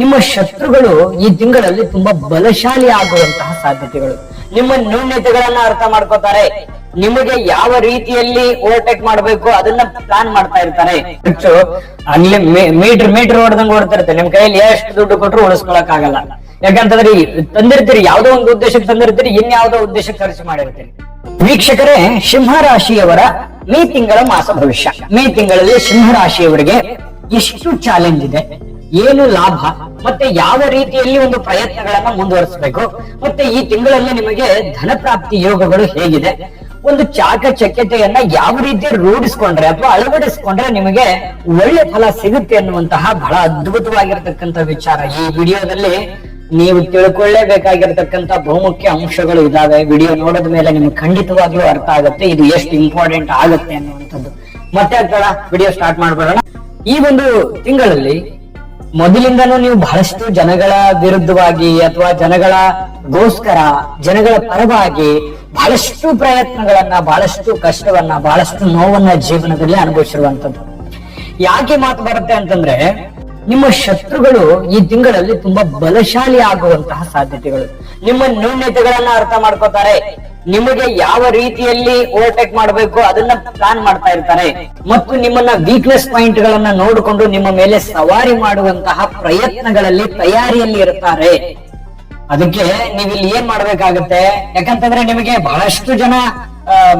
ನಿಮ್ಮ ಶತ್ರುಗಳು ಈ ತಿಂಗಳಲ್ಲಿ ತುಂಬಾ ಬಲಶಾಲಿ ಆಗುವಂತಹ ಸಾಧ್ಯತೆಗಳು. ನಿಮ್ಮ ನ್ಯೂನತೆಗಳನ್ನ ಅರ್ಥ ಮಾಡ್ಕೋತಾರೆ. ನಿಮಗೆ ಯಾವ ರೀತಿಯಲ್ಲಿ ಓವರ್ಟೇಕ್ ಮಾಡಬೇಕು ಅದನ್ನ ಪ್ಲಾನ್ ಮಾಡ್ತಾ ಇರ್ತಾರೆ. ಅಲ್ಲಿ ಮೀಟರ್ ಹೊಡೆದಂಗ್ ಓಡ್ತಿರ್ತಾರೆ. ನಿಮ್ ಕೈಯಲ್ಲಿ ಎಷ್ಟು ದುಡ್ಡು ಕೊಟ್ಟರು ಉಳಿಸ್ಕೊಳಕ್ ಆಗಲ್ಲ. ಯಾಕಂತಂದ್ರೆ ತಂದಿರ್ತೀರಿ, ಯಾವ್ದೋ ಒಂದು ಉದ್ದೇಶಕ್ಕೆ ತಂದಿರ್ತೀರಿ, ಇನ್ಯಾವುದೋ ಉದ್ದೇಶಕ್ಕೆ ಖರ್ಚು ಮಾಡಿರ್ತೀರಿ. ವೀಕ್ಷಕರೇ, ಸಿಂಹ ರಾಶಿಯವರ ಮೇ ತಿಂಗಳ ಮಾಸ ಭವಿಷ್ಯ. ಮೇ ತಿಂಗಳಲ್ಲಿ ಸಿಂಹ ರಾಶಿಯವರಿಗೆ ಎಷ್ಟು ಚಾಲೆಂಜ್ ಇದೆ, ಏನು ಲಾಭ, ಮತ್ತೆ ಯಾವ ರೀತಿಯಲ್ಲಿ ಒಂದು ಪ್ರಯತ್ನಗಳನ್ನ ಮುಂದುವರಿಸಬೇಕು, ಮತ್ತೆ ಈ ತಿಂಗಳಲ್ಲಿ ನಿಮಗೆ ಧನ ಪ್ರಾಪ್ತಿ ಯೋಗಗಳು ಹೇಗಿದೆ, ಒಂದು ಚಾಕಚಕ್ಯತೆಯನ್ನ ಯಾವ ರೀತಿ ರೂಢಿಸ್ಕೊಂಡ್ರೆ ಅಥವಾ ಅಳವಡಿಸ್ಕೊಂಡ್ರೆ ನಿಮಗೆ ಒಳ್ಳೆ ಫಲ ಸಿಗುತ್ತೆ ಅನ್ನುವಂತಹ ಬಹಳ ಅದ್ಭುತವಾಗಿರ್ತಕ್ಕಂಥ ವಿಚಾರ ಈ ವಿಡಿಯೋದಲ್ಲಿ ನೀವು ತಿಳ್ಕೊಳ್ಳೇಬೇಕಾಗಿರ್ತಕ್ಕಂಥ ಬಹುಮುಖ್ಯ ಅಂಶಗಳು ಇದಾವೆ. ವಿಡಿಯೋ ನೋಡಿದ ಮೇಲೆ ನಿಮ್ಗೆ ಖಂಡಿತವಾಗ್ಲೂ ಅರ್ಥ ಆಗುತ್ತೆ ಇದು ಎಷ್ಟು ಇಂಪಾರ್ಟೆಂಟ್ ಆಗುತ್ತೆ ಅನ್ನುವಂಥದ್ದು. ಮತ್ತೆ ಆಗ್ತಾಳ ವಿಡಿಯೋ ಸ್ಟಾರ್ಟ್ ಮಾಡ್ಬಿಡೋಣ. ಈ ಒಂದು ತಿಂಗಳಲ್ಲಿ ಮೊದಲಿಂದನೂ ನೀವು ಬಹಳಷ್ಟು ಜನಗಳ ವಿರುದ್ಧವಾಗಿ ಅಥವಾ ಜನಗಳ ಪರವಾಗಿ ಬಹಳಷ್ಟು ಪ್ರಯತ್ನಗಳನ್ನ, ಬಹಳಷ್ಟು ಕಷ್ಟವನ್ನ, ಬಹಳಷ್ಟು ನೋವನ್ನ ಜೀವನದಲ್ಲಿ ಅನುಭವಿಸಿರುವಂತದ್ದು. ಯಾಕೆ ಮಾತು ಬರುತ್ತೆ ಅಂತಂದ್ರೆ, ನಿಮ್ಮ ಶತ್ರುಗಳು ಈ ತಿಂಗಳಲ್ಲಿ ತುಂಬಾ ಬಲಶಾಲಿ ಆಗುವಂತಹ ಸಾಧ್ಯತೆಗಳು. ನಿಮ್ಮ ನ್ಯೂನತೆಗಳನ್ನ ಅರ್ಥ ಮಾಡ್ಕೋತಾರೆ. ನಿಮಗೆ ಯಾವ ರೀತಿಯಲ್ಲಿ ಓವರ್ಟೇಕ್ ಮಾಡಬೇಕು ಅದನ್ನ ಪ್ಲಾನ್ ಮಾಡ್ತಾ ಇರ್ತಾರೆ. ಮತ್ತು ನಿಮ್ಮನ್ನ ವೀಕ್ನೆಸ್ ಪಾಯಿಂಟ್ ಗಳನ್ನ ನೋಡಿಕೊಂಡು ನಿಮ್ಮ ಮೇಲೆ ಸವಾರಿ ಮಾಡುವಂತಹ ಪ್ರಯತ್ನಗಳಲ್ಲಿ ತಯಾರಿಯಲ್ಲಿ ಇರ್ತಾರೆ. ಅದಕ್ಕೆ ನೀವಿಲ್ಲಿ ಏನ್ ಮಾಡ್ಬೇಕಾಗತ್ತೆ, ಯಾಕಂತಂದ್ರೆ ನಿಮಗೆ ಬಹಳಷ್ಟು ಜನ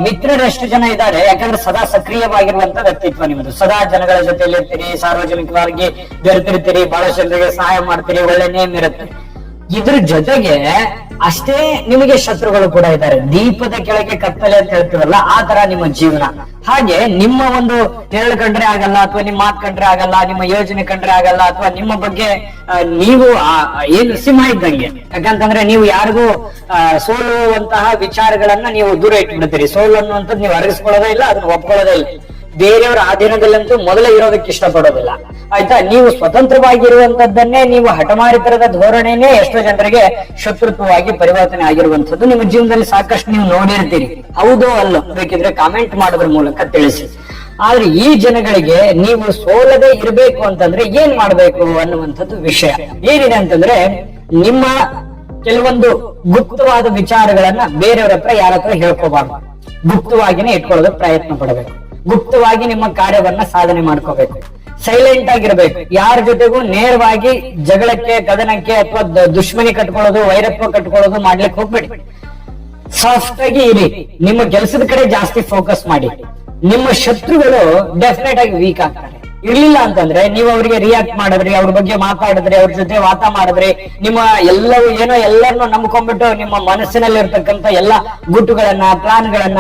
ಮಿತ್ರರೆಷ್ಟು ಜನ ಇದ್ದಾರೆ. ಯಾಕಂದ್ರೆ ಸದಾ ಸಕ್ರಿಯವಾಗಿರುವಂತ ವ್ಯಕ್ತಿತ್ವ ನಿಮ್ಮದು. ಸದಾ ಜನಗಳ ಜೊತೆಯಲ್ಲಿ ಇರ್ತೀರಿ, ಸಾರ್ವಜನಿಕವಾಗಿ ಬೆರೆತಿರ್ತೀರಿ, ಬಹಳಷ್ಟು ಜನರಿಗೆ ಸಹಾಯ ಮಾಡ್ತೀರಿ, ಒಳ್ಳೆ ನೇಮ್ ಇರುತ್ತೆ. ಇದ್ರ ಜೊತೆಗೆ ಅಷ್ಟೇ ನಿಮಗೆ ಶತ್ರುಗಳು ಕೂಡ ಇದ್ದಾರೆ. ದೀಪದ ಕೆಳಗೆ ಕತ್ತಲೆ ಅಂತ ಹೇಳ್ತೀವಲ್ಲ, ಆ ತರ ನಿಮ್ಮ ಜೀವನ. ಹಾಗೆ ನಿಮ್ಮ ಒಂದು ನೆರಳು ಕಂಡ್ರೆ ಆಗಲ್ಲ, ಅಥವಾ ನಿಮ್ಮ ಮಾತು ಕಂಡ್ರೆ ಆಗಲ್ಲ, ನಿಮ್ಮ ಯೋಜನೆ ಕಂಡ್ರೆ ಆಗಲ್ಲ, ಅಥವಾ ನಿಮ್ಮ ಬಗ್ಗೆ ನೀವು ಏನು ಸಿಂಹ ಇದ್ದಂಗೆ. ಯಾಕಂತಂದ್ರೆ ನೀವು ಯಾರಿಗೂ ಸೋಲುವಂತಹ ವಿಚಾರಗಳನ್ನ ನೀವು ದೂರ ಇಟ್ಬಿಡ್ತೀರಿ. ಸೋಲು ಅನ್ನುವಂಥದ್ದು ನೀವು ಅರಗಿಸ್ಕೊಳ್ಳೋದೇ ಇಲ್ಲ, ಅದನ್ನ ಒಪ್ಕೊಳ್ಳೋದೇ ಇಲ್ಲ. ಬೇರೆಯವರ ಅಧೀನದಲ್ಲಂತೂ ಮೊದಲೇ ಇರೋದಕ್ಕೆ ಇಷ್ಟಪಡೋದಿಲ್ಲ. ಆಯ್ತಾ, ನೀವು ಸ್ವತಂತ್ರವಾಗಿರುವಂತದ್ದನ್ನೇ ನೀವು ಹಠಮಾರಿತರದ ಧೋರಣೆನೇ ಎಷ್ಟೋ ಜನರಿಗೆ ಶತ್ರುತ್ವವಾಗಿ ಪರಿವರ್ತನೆ ಆಗಿರುವಂತದ್ದು ನಿಮ್ಮ ಜೀವನದಲ್ಲಿ ಸಾಕಷ್ಟು ನೀವು ನೋಡಿರ್ತೀರಿ. ಹೌದೋ ಅಲ್ಲೋ ಬೇಕಿದ್ರೆ ಕಾಮೆಂಟ್ ಮಾಡೋದ್ರ ಮೂಲಕ ತಿಳಿಸಿ. ಆದ್ರೆ ಈ ಜನಗಳಿಗೆ ನೀವು ಸೋಲದೆ ಇರಬೇಕು ಅಂತಂದ್ರೆ ಏನ್ ಮಾಡ್ಬೇಕು ಅನ್ನುವಂಥದ್ದು ವಿಷಯ ಏನಿದೆ ಅಂತಂದ್ರೆ, ನಿಮ್ಮ ಕೆಲವೊಂದು ಗುಪ್ತವಾದ ವಿಚಾರಗಳನ್ನ ಬೇರೆಯವರ ಹತ್ರ ಯಾರ ಹತ್ರ ಹೇಳ್ಕೋಬಾರ್ದು. ಗುಪ್ತವಾಗಿನೇ ಇಟ್ಕೊಳ್ಳೋದಕ್ಕೆ ಪ್ರಯತ್ನ ಪಡಬೇಕು. ಗುಪ್ತವಾಗಿ ನಿಮ್ಮ ಕಾರ್ಯವನ್ನ ಸಾಧನೆ ಮಾಡ್ಕೋಬೇಕು. ಸೈಲೆಂಟ್ ಆಗಿರ್ಬೇಕು. ಯಾರ ಜೊತೆಗೂ ನೇರವಾಗಿ ಜಗಳಕ್ಕೆ, ಕದನಕ್ಕೆ ಅಥವಾ ದುಶ್ಮನಿ ಕಟ್ಕೊಳ್ಳೋದು, ವೈರತ್ವ ಕಟ್ಕೊಳ್ಳೋದು ಮಾಡ್ಲಿಕ್ಕೆ ಹೋಗ್ಬೇಡಿ. ಸಾಫ್ಟ್ ಆಗಿ ಇರಿ. ನಿಮ್ಮ ಕೆಲಸದ ಕಡೆ ಜಾಸ್ತಿ ಫೋಕಸ್ ಮಾಡಿ. ನಿಮ್ಮ ಶತ್ರುಗಳು ಡೆಫಿನೆಟ್ ಆಗಿ ವೀಕ್ ಆಗ್ತಾರೆ. ಇರ್ಲಿಲ್ಲ ಅಂತಂದ್ರೆ ನೀವು ಅವರಿಗೆ ರಿಯಾಕ್ಟ್ ಮಾಡಿದ್ರಿ, ಅವ್ರ ಬಗ್ಗೆ ಮಾತಾಡಿದ್ರಿ, ಅವ್ರ ಜೊತೆ ವಾದ ಮಾಡಿದ್ರಿ, ನಿಮ್ಮ ಎಲ್ಲವೂ ಎಲ್ಲರನ್ನು ನಂಬ್ಕೊಂಡ್ಬಿಟ್ಟು ನಿಮ್ಮ ಮನಸ್ಸಿನಲ್ಲಿ ಇರ್ತಕ್ಕಂಥ ಎಲ್ಲಾ ಗುಟ್ಟುಗಳನ್ನ, ಪ್ಲಾನ್ಗಳನ್ನ,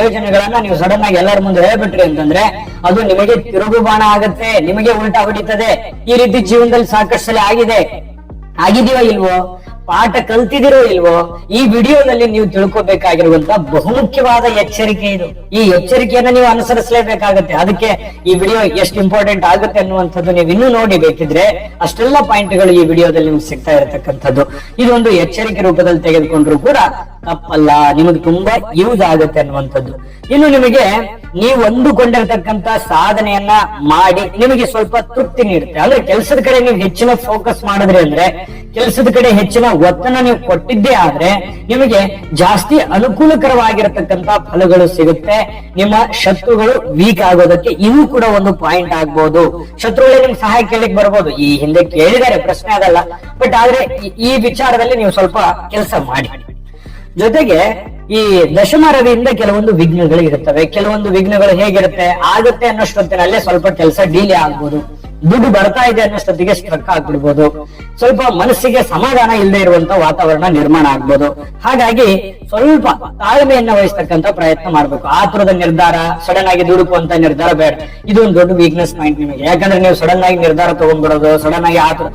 ಯೋಜನೆಗಳನ್ನ ನೀವು ಸಡನ್ ಆಗಿ ಎಲ್ಲರ ಮುಂದೆ ಹೇಳ್ಬಿಟ್ರಿ ಅಂತಂದ್ರೆ ಅದು ನಿಮಗೆ ತಿರುಗುಬಾಣ ಆಗತ್ತೆ, ನಿಮಗೆ ಉಲ್ಟಾ ಹೊಡಿತದೆ. ಈ ರೀತಿ ಜೀವನದಲ್ಲಿ ಸಾಕಷ್ಟು ಸಲ ಆಗಿದೆಯೋ ಇಲ್ವೋ, ಪಾಠ ಕಲ್ತಿದಿರೋ ಇಲ್ವೋ, ಈ ವಿಡಿಯೋದಲ್ಲಿ ನೀವು ತಿಳ್ಕೊಬೇಕಾಗಿರುವಂತ ಬಹುಮುಖ್ಯವಾದ ಎಚ್ಚರಿಕೆ ಇದು. ಈ ಎಚ್ಚರಿಕೆಯನ್ನ ನೀವು ಅನುಸರಿಸಲೇಬೇಕಾಗತ್ತೆ. ಅದಕ್ಕೆ ಈ ವಿಡಿಯೋ ಎಷ್ಟು ಇಂಪಾರ್ಟೆಂಟ್ ಆಗುತ್ತೆ ಅನ್ನುವಂಥದ್ದು ನೀವು ಇನ್ನೂ ನೋಡಿ. ಬೇಕಿದ್ರೆ ಅಷ್ಟೆಲ್ಲ ಪಾಯಿಂಟ್ಗಳು ಈ ವಿಡಿಯೋದಲ್ಲಿ ನಿಮ್ಗೆ ಸಿಗ್ತಾ ಇರತಕ್ಕಂಥದ್ದು. ಇದೊಂದು ಎಚ್ಚರಿಕೆ ರೂಪದಲ್ಲಿ ತೆಗೆದುಕೊಂಡ್ರು ಕೂಡ ತಪ್ಪಲ್ಲ, ನಿಮಗೆ ತುಂಬಾ ಯೂಸ್ ಆಗುತ್ತೆ ಅನ್ನುವಂಥದ್ದು. ಇನ್ನು ನಿಮಗೆ ನೀವು ಅಂದುಕೊಂಡಿರ್ತಕ್ಕಂತ ಸಾಧನೆಯನ್ನ ಮಾಡಿ ನಿಮಗೆ ಸ್ವಲ್ಪ ತೃಪ್ತಿ ನೀಡುತ್ತೆ. ಅಂದ್ರೆ ಕೆಲಸದ ಕಡೆ ನೀವು ಹೆಚ್ಚಿನ ಫೋಕಸ್ ಮಾಡಿದ್ರಿ ಅಂದ್ರೆ, ಕೆಲಸದ ಕಡೆ ಹೆಚ್ಚಿನ ಒತ್ತನ್ನ ನೀವು ಕೊಟ್ಟಿದ್ದೇ ಆದ್ರೆ ನಿಮಗೆ ಜಾಸ್ತಿ ಅನುಕೂಲಕರವಾಗಿರತಕ್ಕಂತ ಫಲಗಳು ಸಿಗುತ್ತೆ. ನಿಮ್ಮ ಶತ್ರುಗಳು ವೀಕ್ ಆಗೋದಕ್ಕೆ ಇದು ಕೂಡ ಒಂದು ಪಾಯಿಂಟ್ ಆಗ್ಬಹುದು. ಶತ್ರುಗಳೇ ನಿಮ್ಗೆ ಸಹಾಯ ಕೇಳಲಿಕ್ಕೆ ಬರ್ಬೋದು, ಈ ಹಿಂದೆ ಕೇಳಿದರೆ ಪ್ರಶ್ನೆ ಆಗಲ್ಲ. ಬಟ್ ಆದ್ರೆ ಈ ವಿಚಾರದಲ್ಲಿ ನೀವು ಸ್ವಲ್ಪ ಕೆಲಸ ಮಾಡಿ. ಜೊತೆಗೆ ಈ ದಶಮ ರವಿಯಿಂದ ಕೆಲವೊಂದು ವಿಘ್ನಗಳು ಇರುತ್ತವೆ. ಕೆಲವೊಂದು ವಿಘ್ನಗಳು ಹೇಗಿರುತ್ತೆ, ಆಗುತ್ತೆ ಅನ್ನೋಷ್ಟೊತ್ತಿನಲ್ಲೇ ಸ್ವಲ್ಪ ಕೆಲಸ ಡಿಲೇ ಆಗ್ಬೋದು. ದುಡ್ಡು ಬರ್ತಾ ಇದೆ ಅನ್ನೋಷ್ಟೊತ್ತಿಗೆ ಸ್ಟ್ರಕ್ ಆಗ್ಬಿಡ್ಬೋದು. ಸ್ವಲ್ಪ ಮನಸ್ಸಿಗೆ ಸಮಾಧಾನ ಇಲ್ಲದೆ ಇರುವಂತ ವಾತಾವರಣ ನಿರ್ಮಾಣ ಆಗ್ಬೋದು. ಹಾಗಾಗಿ ಸ್ವಲ್ಪ ತಾಳ್ಮೆಯನ್ನ ವಹಿಸ್ತಕ್ಕಂತ ಪ್ರಯತ್ನ ಮಾಡ್ಬೇಕು. ಆತುರದ ನಿರ್ಧಾರ, ಸಡನ್ ಆಗಿ ದುಡುಕುವಂತ ನಿರ್ಧಾರ ಬೇಡ. ಇದು ಒಂದು ದೊಡ್ಡ ವೀಕ್ನೆಸ್ ಪಾಯಿಂಟ್ ನಿಮಗೆ. ಯಾಕಂದ್ರೆ ನೀವು ಸಡನ್ ಆಗಿ ನಿರ್ಧಾರ ತಗೊಂಡ್ಬಿಡೋದು, ಸಡನ್ ಆಗಿ ಆತುರ,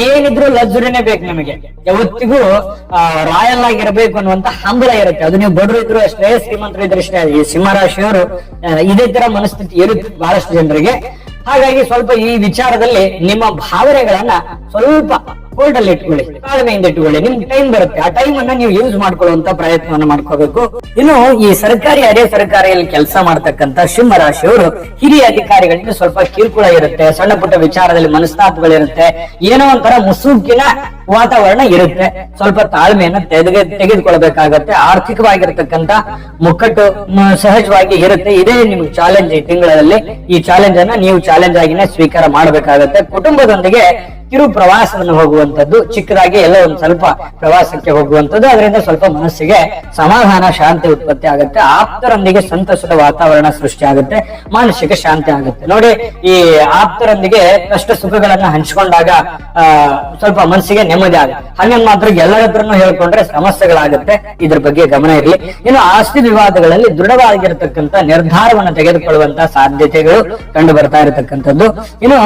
ಏನಿದ್ರು ಲಕ್ಸುರಿನೇ ಬೇಕು ನಿಮಗೆ. ಯಾವತ್ತಿಗೂ ರಾಯಲ್ ಆಗಿರ್ಬೇಕು ಅನ್ನುವಂತ ಹಂಬಲ ಇರುತ್ತೆ. ಅದು ನೀವು ಬಡವರು ಇದ್ರು ಅಷ್ಟೇ, ಶ್ರೀಮಂತರು ಇದ್ರು ಅಷ್ಟೇ. ಈ ಸಿಂಹರಾಶಿಯವರು ಇದೇ ತರ ಮನಸ್ಥಿತಿ ಇರುತ್ತೆ ಬಹಳಷ್ಟು ಜನರಿಗೆ. ಹಾಗಾಗಿ ಸ್ವಲ್ಪ ಈ ವಿಚಾರದಲ್ಲಿ ನಿಮ್ಮ ಭಾವನೆಗಳನ್ನ ಸ್ವಲ್ಪ ಹೋಲ್ಡ್ ಅಲ್ಲಿ ಇಟ್ಕೊಳ್ಳಿ, ತಾಳ್ಮೆಯಿಂದ ಇಟ್ಕೊಳ್ಳಿ. ನಿಮ್ಗೆ ಟೈಮ್ ಬರುತ್ತೆ, ಆ ಟೈಮ್ ಅನ್ನ ನೀವು ಯೂಸ್ ಮಾಡ್ಕೊಳ್ಳುವಂತ ಪ್ರಯತ್ನವನ್ನು ಮಾಡ್ಕೋಬೇಕು. ಇನ್ನು ಈ ಸರ್ಕಾರಿ ಅರೆ ಸರ್ಕಾರಿಯಲ್ಲಿ ಕೆಲಸ ಮಾಡ್ತಕ್ಕಂತ ಸಿಂಹ ರಾಶಿಯವರು ಹಿರಿಯ ಅಧಿಕಾರಿಗಳಿಂದ ಸ್ವಲ್ಪ ಕಿರುಕುಳ ಇರುತ್ತೆ, ಸಣ್ಣ ಪುಟ್ಟ ವಿಚಾರದಲ್ಲಿ ಮನಸ್ತಾಪಗಳಿರುತ್ತೆ, ಏನೋ ಒಂಥರ ಮುಸುಕಿನ ವಾತಾವರಣ ಇರುತ್ತೆ. ಸ್ವಲ್ಪ ತಾಳ್ಮೆಯನ್ನ ತೆಗೆದುಕೊಳ್ಬೇಕಾಗತ್ತೆ. ಆರ್ಥಿಕವಾಗಿರ್ತಕ್ಕಂತ ಮುಕ್ಕಟ್ಟು ಸಹಜವಾಗಿ ಇರುತ್ತೆ. ಇದೇ ನಿಮ್ಗೆ ಚಾಲೆಂಜ್ ಈ ತಿಂಗಳಲ್ಲಿ. ಈ ಚಾಲೆಂಜ್ ಅನ್ನ ನೀವು ಚಾಲೆಂಜ್ ಆಗಿನೇ ಸ್ವೀಕಾರ ಮಾಡಬೇಕಾಗತ್ತೆ. ಕುಟುಂಬದೊಂದಿಗೆ ಕಿರು ಪ್ರವಾಸವನ್ನು ಹೋಗುವಂತದ್ದು, ಚಿಕ್ಕದಾಗಿ ಎಲ್ಲ ಒಂದ್ ಸ್ವಲ್ಪ ಪ್ರವಾಸಕ್ಕೆ ಹೋಗುವಂತದ್ದು, ಅದರಿಂದ ಸ್ವಲ್ಪ ಮನಸ್ಸಿಗೆ ಸಮಾಧಾನ, ಶಾಂತಿ ಉತ್ಪತ್ತಿ ಆಗುತ್ತೆ. ಆಪ್ತರೊಂದಿಗೆ ಸಂತಸದ ವಾತಾವರಣ ಸೃಷ್ಟಿ ಆಗುತ್ತೆ, ಮಾನಸಿಕ ಶಾಂತಿ ಆಗುತ್ತೆ. ನೋಡಿ, ಈ ಆಪ್ತರೊಂದಿಗೆ ಕಷ್ಟ ಸುಖಗಳನ್ನ ಹಂಚಿಕೊಂಡಾಗ ಸ್ವಲ್ಪ ಮನಸ್ಸಿಗೆ ನೆಮ್ಮದಿ ಆಗುತ್ತೆ. ಹಾಗೇನ್ ಮಾತ್ರ ಎಲ್ಲರ ಹತ್ರನು ಹೇಳ್ಕೊಂಡ್ರೆ ಸಮಸ್ಯೆಗಳಾಗುತ್ತೆ. ಇದ್ರ ಬಗ್ಗೆ ಗಮನ ಇರಲಿ. ಇನ್ನು ಆಸ್ತಿ ವಿವಾದಗಳಲ್ಲಿ ದೃಢವಾಗಿರತಕ್ಕಂತ ನಿರ್ಧಾರವನ್ನು ತೆಗೆದುಕೊಳ್ಳುವಂತ ಸಾಧ್ಯತೆಗಳು ಕಂಡು ಬರ್ತಾ ಇರತಕ್ಕಂಥದ್ದು. ಇನ್ನು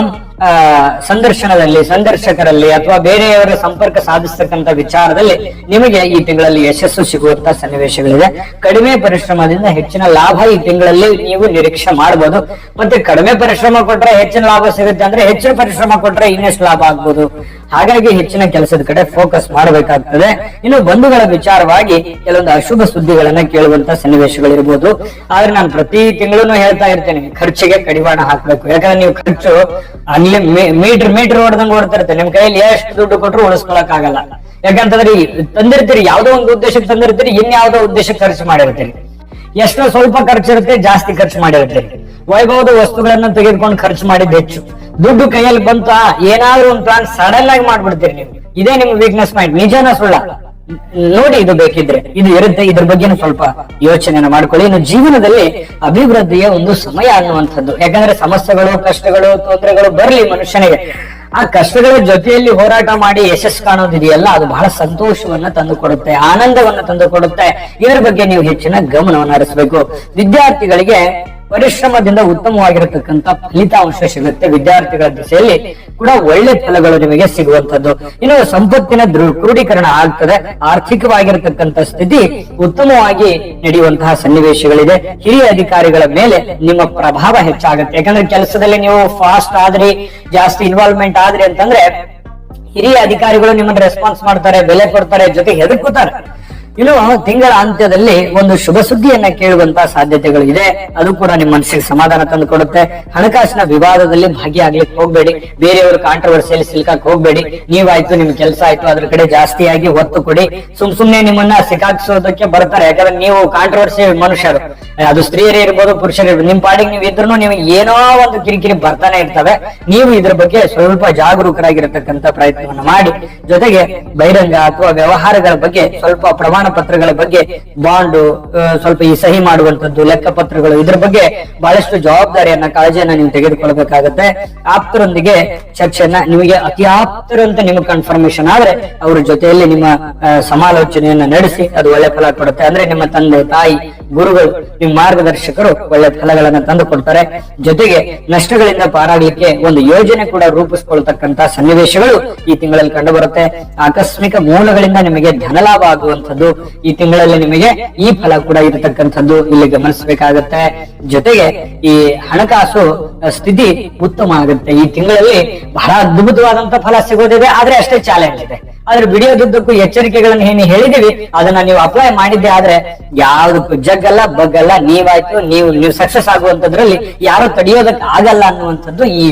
ಸಂದರ್ಶನದಲ್ಲಿ, ಸಂದರ್ಶಕರಲ್ಲಿ ಅಥವಾ ಬೇರೆಯವರ ಸಂಪರ್ಕ ಸಾಧಿಸತಕ್ಕಂತ ವಿಚಾರದಲ್ಲಿ ನಿಮಗೆ ಈ ತಿಂಗಳಲ್ಲಿ ಯಶಸ್ಸು ಸಿಗುವಂತ ಸನ್ನಿವೇಶಗಳಿದೆ. ಕಡಿಮೆ ಪರಿಶ್ರಮದಿಂದ ಹೆಚ್ಚಿನ ಲಾಭ ಈ ತಿಂಗಳಲ್ಲಿ ನೀವು ನಿರೀಕ್ಷೆ ಮಾಡಬಹುದು. ಮತ್ತೆ ಕಡಿಮೆ ಪರಿಶ್ರಮ ಕೊಟ್ರೆ ಹೆಚ್ಚಿನ ಲಾಭ ಸಿಗುತ್ತೆ ಅಂದ್ರೆ, ಹೆಚ್ಚಿನ ಪರಿಶ್ರಮ ಕೊಟ್ರೆ ಇನ್ನೆಷ್ಟು ಲಾಭ ಆಗ್ಬೋದು. ಹಾಗಾಗಿ ಹೆಚ್ಚಿನ ಕೆಲಸದ ಕಡೆ ಫೋಕಸ್ ಮಾಡಬೇಕಾಗ್ತದೆ. ಇನ್ನು ಬಂಧುಗಳ ವಿಚಾರವಾಗಿ ಕೆಲವೊಂದು ಅಶುಭ ಸುದ್ದಿಗಳನ್ನ ಕೇಳುವಂತ ಸನ್ನಿವೇಶಗಳಿರ್ಬೋದು. ಆದ್ರೆ ನಾನು ಪ್ರತಿ ತಿಂಗಳು ಹೇಳ್ತಾ ಇರ್ತೇನೆ, ಖರ್ಚಿಗೆ ಕಡಿವಾಣ ಹಾಕ್ಬೇಕು. ಯಾಕಂದ್ರೆ ನೀವು ಖರ್ಚು ಅಲ್ಲಿ ಮೀಟರ್ ಹೊಡೆದಂಗ್ ಓಡ್ತಿರುತ್ತೆ. ನಿಮ್ ಕೈಯಲ್ಲಿ ಎಷ್ಟು ದುಡ್ಡು ಕೊಟ್ಟರು ಉಳಿಸ್ಕೊಳಕ್ ಆಗಲ್ಲ. ಯಾಕಂತಂದ್ರೆ ತಂದಿರ್ತೀರಿ, ಯಾವ್ದೋ ಒಂದು ಉದ್ದೇಶಕ್ಕೆ ತಂದಿರ್ತೀರಿ, ಇನ್ಯಾವುದೋ ಉದ್ದೇಶಕ್ಕೆ ಖರ್ಚು ಮಾಡಿರ್ತೀರಿ. ಎಷ್ಟೋ ಸ್ವಲ್ಪ ಖರ್ಚಿರುತ್ತೆ, ಜಾಸ್ತಿ ಖರ್ಚು ಮಾಡಿರ್ತೀರಿ. ವೈಭವದ ವಸ್ತುಗಳನ್ನ ತೆಗೆದುಕೊಂಡು ಖರ್ಚು ಮಾಡಿದ್ದು ಹೆಚ್ಚು. ದುಡ್ಡು ಕೈಯಲ್ಲಿ ಬಂತ, ಏನಾದ್ರೂ ಒಂದು ಪ್ಲಾನ್ ಸಡನ್ ಆಗಿ ಮಾಡ್ಬಿಡ್ತೀರಿ ನೀವು. ಇದೇ ನಿಮ್ ವೀಕ್ನೆಸ್ ಪಾಯಿಂಟ್. ನಿಜನ ಸುಳ್ಳ ನೋಡಿ, ಇದು ಬೇಕಿದ್ರೆ ಇದು ಇರುತ್ತೆ. ಇದ್ರ ಬಗ್ಗೆ ಸ್ವಲ್ಪ ಯೋಚನೆಯನ್ನು ಮಾಡ್ಕೊಳ್ಳಿ. ಇನ್ನು ಜೀವನದಲ್ಲಿ ಅಭಿವೃದ್ಧಿಯ ಒಂದು ಸಮಯ ಅನ್ನುವಂಥದ್ದು. ಯಾಕಂದ್ರೆ ಸಮಸ್ಯೆಗಳು, ಕಷ್ಟಗಳು, ತೊಂದರೆಗಳು ಬರ್ಲಿ ಮನುಷ್ಯನಿಗೆ, ಆ ಕಷ್ಟಗಳ ಜೊತೆಯಲ್ಲಿ ಹೋರಾಟ ಮಾಡಿ ಯಶಸ್ಸು ಕಾಣೋದಿದೆಯಲ್ಲ, ಅದು ಬಹಳ ಸಂತೋಷವನ್ನ ತಂದು ಕೊಡುತ್ತೆ, ಆನಂದವನ್ನ ತಂದು ಕೊಡುತ್ತೆ. ಇದರ ಬಗ್ಗೆ ನೀವು ಹೆಚ್ಚಿನ ಗಮನವನ್ನು ಹರಿಸಬೇಕು. ವಿದ್ಯಾರ್ಥಿಗಳಿಗೆ ಪರಿಶ್ರಮದಿಂದ ಉತ್ತಮವಾಗಿರತಕ್ಕಂತ ಫಲಿತಾಂಶ ಸಿಗುತ್ತೆ. ವಿದ್ಯಾರ್ಥಿಗಳ ದಿಸೆಯಲ್ಲಿ ಕೂಡ ಒಳ್ಳೆ ಫಲಗಳು ನಿಮಗೆ ಸಿಗುವಂತದ್ದು. ಇನ್ನು ಸಂಪತ್ತಿನ ಕ್ರೋಢೀಕರಣ ಆಗ್ತದೆ. ಆರ್ಥಿಕವಾಗಿರತಕ್ಕಂತ ಸ್ಥಿತಿ ಉತ್ತಮವಾಗಿ ನಡೆಯುವಂತಹ ಸನ್ನಿವೇಶಗಳಿದೆ. ಹಿರಿಯ ಅಧಿಕಾರಿಗಳ ಮೇಲೆ ನಿಮ್ಮ ಪ್ರಭಾವ ಹೆಚ್ಚಾಗುತ್ತೆ. ಯಾಕಂದ್ರೆ ಕೆಲಸದಲ್ಲಿ ನೀವು ಫಾಸ್ಟ್ ಆದ್ರಿ, ಜಾಸ್ತಿ ಇನ್ವಾಲ್ವ್ಮೆಂಟ್ ಆದ್ರಿ ಅಂತಂದ್ರೆ ಹಿರಿಯ ಅಧಿಕಾರಿಗಳು ನಿಮ್ಮನ್ನ ರೆಸ್ಪಾನ್ಸ್ ಮಾಡ್ತಾರೆ, ಬೆಲೆ ಕೊಡ್ತಾರೆ, ಜೊತೆಗೆ ಹೆದರ್ಕೋತಾರೆ. ಇನ್ನು ತಿಂಗಳ ಅಂತ್ಯದಲ್ಲಿ ಒಂದು ಶುಭ ಸುದ್ದಿಯನ್ನ ಕೇಳುವಂತಹ ಸಾಧ್ಯತೆಗಳು ಇದೆ. ಅದು ಕೂಡ ನಿಮ್ಮ ಮನಸ್ಸಿಗೆ ಸಮಾಧಾನ ತಂದು ಕೊಡುತ್ತೆ. ಹಣಕಾಸಿನ ವಿವಾದದಲ್ಲಿ ಭಾಗಿಯಾಗ್ಲಿಕ್ಕೆ ಹೋಗ್ಬೇಡಿ. ಬೇರೆಯವರು ಕಾಂಟ್ರವರ್ಸಿಯಲ್ಲಿ ಸಿಲ್ಕಕ್ ಹೋಗ್ಬೇಡಿ. ನೀವಾಯ್ತು, ನಿಮ್ ಕೆಲಸ ಆಯ್ತು, ಅದ್ರ ಕಡೆ ಜಾಸ್ತಿಯಾಗಿ ಒತ್ತು ಕೊಡಿ. ಸುಮ್ನೆ ನಿಮ್ಮನ್ನ ಸಿಕ್ಕಾಕ್ಸೋದಕ್ಕೆ ಬರ್ತಾರೆ. ಯಾಕಂದ್ರೆ ನೀವು ಕಾಂಟ್ರವರ್ಸಿ ಮನುಷ್ಯರು, ಅದು ಸ್ತ್ರೀಯರೇ ಇರ್ಬೋದು, ಪುರುಷರೇ ಇರ್ಬೋದು. ನಿಮ್ ಪಾಡಿಗೆ ನೀವು ಇದ್ರೂ ನಿಮಗೆ ಏನೋ ಒಂದು ಕಿರಿಕಿರಿ ಬರ್ತಾನೆ ಇರ್ತವೆ. ನೀವು ಇದ್ರ ಬಗ್ಗೆ ಸ್ವಲ್ಪ ಜಾಗರೂಕರಾಗಿರತಕ್ಕಂತ ಪ್ರಯತ್ನವನ್ನು ಮಾಡಿ. ಜೊತೆಗೆ ಬಹಿರಂಗ ಅಥವಾ ವ್ಯವಹಾರಗಳ ಬಗ್ಗೆ, ಸ್ವಲ್ಪ ಪ್ರಮಾಣ ಪತ್ರಗಳ ಬಗ್ಗೆ, ಬಾಂಡು, ಸ್ವಲ್ಪ ಈ ಸಹಿ ಮಾಡುವಂತದ್ದು, ಲೆಕ್ಕ ಪತ್ರಗಳು, ಇದ್ರ ಬಗ್ಗೆ ಬಹಳಷ್ಟು ಜವಾಬ್ದಾರಿಯನ್ನ, ಕಾಳಜಿಯನ್ನ ನೀವು ತೆಗೆದುಕೊಳ್ಬೇಕಾಗತ್ತೆ. ಆಪ್ತರೊಂದಿಗೆ ಚರ್ಚೆಯನ್ನ, ನಿಮಗೆ ಅತಿ ಆಪ್ತರು ಅಂತ ನಿಮ್ಗೆ ಕನ್ಫರ್ಮೇಶನ್ ಆದ್ರೆ ಅವ್ರ ಜೊತೆಯಲ್ಲಿ ನಿಮ್ಮ ಸಮಾಲೋಚನೆಯನ್ನ ನಡೆಸಿ ಅದು ಒಳ್ಳೆ ಫಲ ಕೊಡುತ್ತೆ. ಅಂದ್ರೆ ನಿಮ್ಮ ತಂದೆ ತಾಯಿ, ಗುರುಗಳು, ನಿಮ್ಮ ಮಾರ್ಗದರ್ಶಕರು ಒಳ್ಳೆ ಫಲಗಳನ್ನ ತಂದು ಕೊಡ್ತಾರೆ. ಜೊತೆಗೆ ನಷ್ಟಗಳಿಂದ ಪಾರಾಗಲಿಕ್ಕೆ ಒಂದು ಯೋಜನೆ ಕೂಡ ರೂಪಿಸಿಕೊಳ್ತಕ್ಕಂತ ಸನ್ನಿವೇಶಗಳು ಈ ತಿಂಗಳಲ್ಲಿ ಕಂಡು ಬರುತ್ತೆ. ಆಕಸ್ಮಿಕ ಮೂಲಗಳಿಂದ ನಿಮಗೆ ಧನಲಾಭ ಆಗುವಂಥದ್ದು ಈ ತಿಂಗಳಲ್ಲಿ ನಿಮಗೆ ಈ ಫಲ ಕೂಡ ಇರತಕ್ಕಂಥದ್ದು ಇಲ್ಲಿ ಗಮನಿಸಬೇಕಾಗತ್ತೆ. ಜೊತೆಗೆ ಈ ಹಣಕಾಸು ಸ್ಥಿತಿ ಉತ್ತಮ ಆಗುತ್ತೆ. ಈ ತಿಂಗಳಲ್ಲಿ ಬಹಳ ಅದ್ಭುತವಾದಂತ ಫಲ ಸಿಗೋದಿದೆ, ಆದ್ರೆ ಅಷ್ಟೇ ಚಾಲೆಂಜ್ ಇದೆ. ಆದ್ರೆ ವಿಡಿಯೋದುದ್ದಕ್ಕೂ ಎಚ್ಚರಿಕೆಗಳನ್ನ ಏನು ಹೇಳಿದೀವಿ ಅದನ್ನ ನೀವು ಅಪ್ಲೈ ಮಾಡಿದ್ದೆ ಆದ್ರೆ ಯಾವ್ದಕ್ಕೂ ಜಗ್ಗಲ್ಲ, ಬಗ್ಗಲ್ಲ. ನೀವಾಯ್ತು, ನೀವು ಸಕ್ಸಸ್ ಆಗುವಂತದ್ರಲ್ಲಿ ಯಾರು ತಡೆಯೋದಕ್ಕೆ ಆಗಲ್ಲ ಅನ್ನುವಂಥದ್ದು ಈ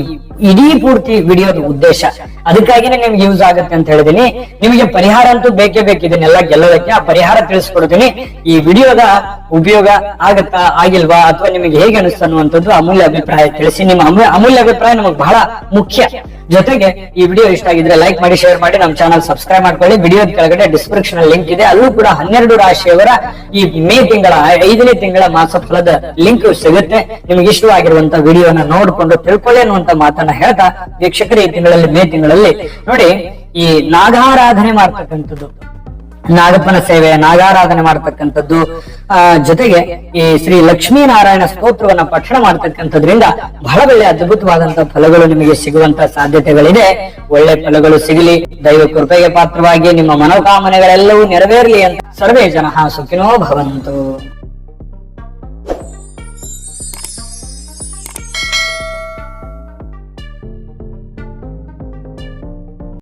ಇಡೀ ಪೂರ್ತಿ ವಿಡಿಯೋದ ಉದ್ದೇಶ. ಅದಕ್ಕಾಗಿನೇ ನಿಮ್ಗೆ ಯೂಸ್ ಆಗುತ್ತೆ ಅಂತ ಹೇಳಿದೀನಿ. ನಿಮಗೆ ಪರಿಹಾರ ಅಂತೂ ಬೇಕೇ ಬೇಕು ಇದನ್ನೆಲ್ಲ ಗೆಲ್ಲೋದಕ್ಕೆ. ಆ ಪರಿಹಾರ ತಿಳಿಸ್ಕೊಡ್ತೀನಿ. ಈ ವಿಡಿಯೋದ ಉಪಯೋಗ ಆಗತ್ತಾ, ಆಗಿಲ್ವಾ, ಅಥವಾ ನಿಮಗೆ ಹೇಗೆ ಅನಿಸ್ತು ಅನ್ನುವಂಥದ್ದು ಅಮೂಲ್ಯ ಅಭಿಪ್ರಾಯ ತಿಳಿಸಿ. ನಿಮ್ಮ ಅಮೂಲ್ಯ ಅಭಿಪ್ರಾಯ ನಮಗೆ ಬಹಳ ಮುಖ್ಯ. ಜೊತೆಗೆ ಈ ವಿಡಿಯೋ ಇಷ್ಟ ಆಗಿದ್ರೆ ಲೈಕ್ ಮಾಡಿ, ಶೇರ್ ಮಾಡಿ, ನಮ್ಮ ಚಾನಲ್ ಸಬ್ಸ್ಕ್ರೈಬ್ ಮಾಡ್ಕೊಳ್ಳಿ. ವಿಡಿಯೋದ ಕೆಳಗಡೆ ಡಿಸ್ಕ್ರಿಪ್ಷನ್ ಲಿಂಕ್ ಇದೆ, ಅಲ್ಲೂ ಕೂಡ 12 ರಾಶಿಯವರ ಈ ಮೇ ತಿಂಗಳ 5ನೇ ತಿಂಗಳ ಮಾಸ ಫಲದ ಲಿಂಕ್ ಸಿಗುತ್ತೆ. ನಿಮ್ಗೆ ಇಷ್ಟವಾಗಿರುವಂತ ವಿಡಿಯೋನ ನೋಡ್ಕೊಂಡು ತಿಳ್ಕೊಳ್ಳಿ ಅನ್ನುವಂತ ಮಾತನ್ನ ಹೇಳ್ತಾ, ವೀಕ್ಷಕರು ಈ ತಿಂಗಳಲ್ಲಿ, ಮೇ ತಿಂಗಳಲ್ಲಿ ನೋಡಿ, ಈ ನಾಗಾರಾಧನೆ ಮಾಡ್ತಕ್ಕಂಥದ್ದು, ನಾಗಪ್ಪನ ಸೇವೆ, ನಾಗಾರಾಧನೆ ಮಾಡ್ತಕ್ಕಂಥದ್ದು, ಜೊತೆಗೆ ಈ ಶ್ರೀ ಲಕ್ಷ್ಮೀನಾರಾಯಣ ಸ್ತೋತ್ರವನ್ನ ಪಠಣ ಮಾಡ್ತಕ್ಕಂಥದ್ರಿಂದ ಬಹಳ ಒಳ್ಳೆ ಅದ್ಭುತವಾದಂತಹ ಫಲಗಳು ನಿಮಗೆ ಸಿಗುವಂತ ಸಾಧ್ಯತೆಗಳಿದೆ. ಒಳ್ಳೆ ಫಲಗಳು ಸಿಗಲಿ, ದೈವ ಕೃಪೆಗೆ ಪಾತ್ರವಾಗಿ ನಿಮ್ಮ ಮನೋಕಾಮನೆಗಳೆಲ್ಲವೂ ನೆರವೇರಲಿ ಅಂತ ಸರ್ವೇ ಜನಃ ಸುಖಿನೋ ಭವಂತು.